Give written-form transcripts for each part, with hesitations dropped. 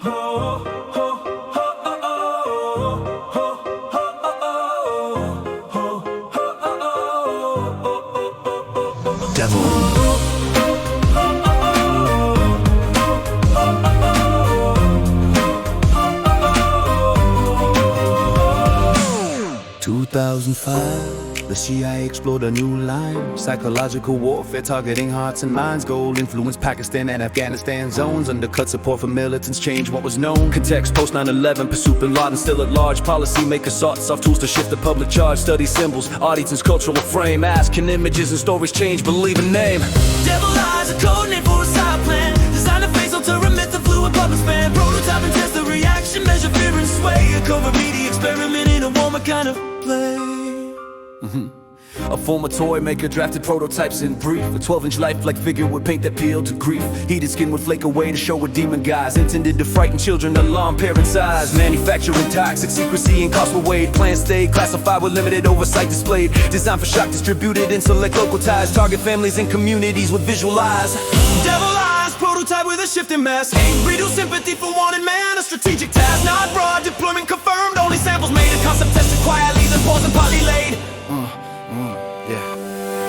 Devil. 2005, the CIA explored a new line. Psychological warfare targeting hearts and minds. Gold influenced Pakistan and Afghanistan zones. Undercut support for militants, change what was known. Context post 9/11, pursuit bin Laden still at large. Policymakers sought soft tools to shift the public charge. Study symbols, audience's cultural frame. Ask, can images and stories change? Believe a name. Devil eyes, a code name for a side plan. Design a face, alter a myth, a fluid public span. Prototype and test the reaction, measure fear and sway. A covert media experiment in a warmer kind of play. A former toy maker drafted prototypes in brief. A 12-inch lifelike figure with paint that peeled to grief. Heated skin would flake away to show a demon guise. Intended to frighten children, alarm parents' eyes. Manufacturing toxic, secrecy and cost were weighed. Plans stayed classified with limited oversight displayed. Designed for shock, distributed in select local ties. Target families and communities with visual eyes. Devil eyes, prototype with a shifting mask. Aim, reduce sympathy for wanted man. A strategic task, not broad, deployment confirmed. Only samples made, a concept tested quietly, then paused and partly laid.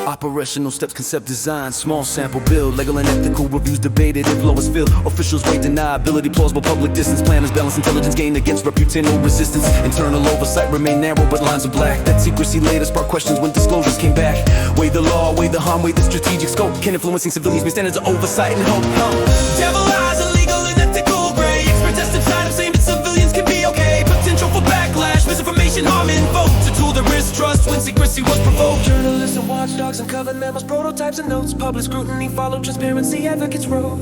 Operational steps, concept design, small sample build. Legal and ethical reviews debated, influence filled. Officials weight deniability, plausible public distance. Planners balance intelligence gained against reputational resistance. Internal oversight remained narrow but lines are black. That secrecy later sparked questions when disclosures came back. Weigh the law, weigh the harm, weigh the strategic scope. Can influencing civilians be standards of oversight and hope? Devil eyes, illegal and ethical gray. Expert tested side saying that civilians can be okay. Potential for backlash, misinformation, harm invoked. A tool that risks trust when secrecy was provoked. Journalists and watchdogs uncovered memos, prototypes and notes. Public scrutiny followed transparency, advocates wrote.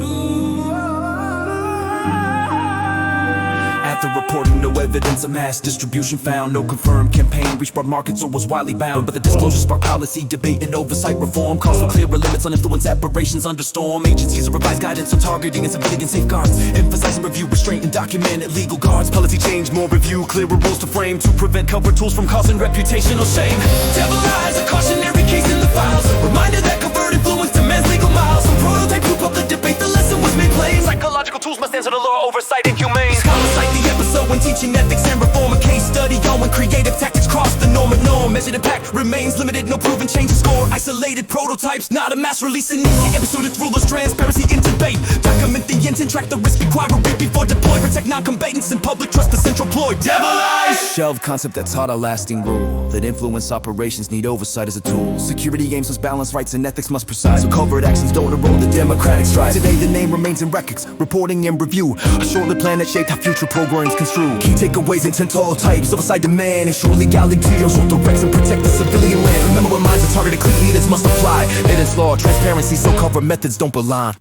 After reporting, no evidence of mass distribution found. No confirmed campaign reached broad markets or was widely bound. But the disclosure sparked policy debate and oversight reform. Calls for clearer limits on influence aberrations under storm. Agencies revised guidance on targeting and civilian safeguards. Emphasizing review, restraint and documented legal guards. Policy change, more review, clearer rules to frame. To prevent covert tools from causing reputational shame. Devil eyes, a cautionary case in the files. Reminder that covert influence demands legal miles. Some prototype group up the debate, the lesson was made plain. Psychological tools must answer the law, oversight inhumane. Scholars cite the episode when teaching ethics and reform. A case study on when creative tactics cross the norm and norm. Measured impact remains limited, no proven change in score. Isolated prototypes, not a mass release in easy episode. It's rulers, transparency in debate. Document the intent, track the risk, require a read before deploy. Protect non-combatants and public trust, the central ploy. Devil eyes! Shelved concept that taught a lasting rule. That influence operations need oversight as a tool. Security aims must balance rights and ethics must preside. So covert actions don't erode the democratic stride. Today the name remains in records, reporting and review. A short-lived plan that shaped how future programs construe. Key takeaways, intent to all types, oversight demand. Ensure legality, also directs and protect the civilian land. Remember when minds are targeted, clear leaders must apply. Evidence law, transparency, so cover methods don't belie.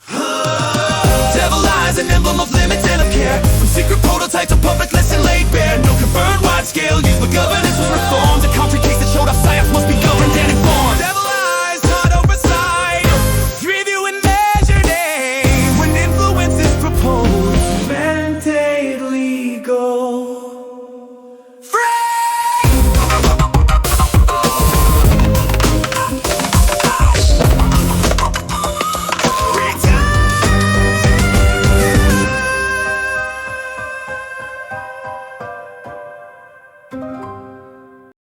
Devil eyes, an emblem of limits and of care. From secret prototype to public lesson laid bare. No confirmed wide scale use, but governance was reformed. A concrete case that showed how science must be governed and informed.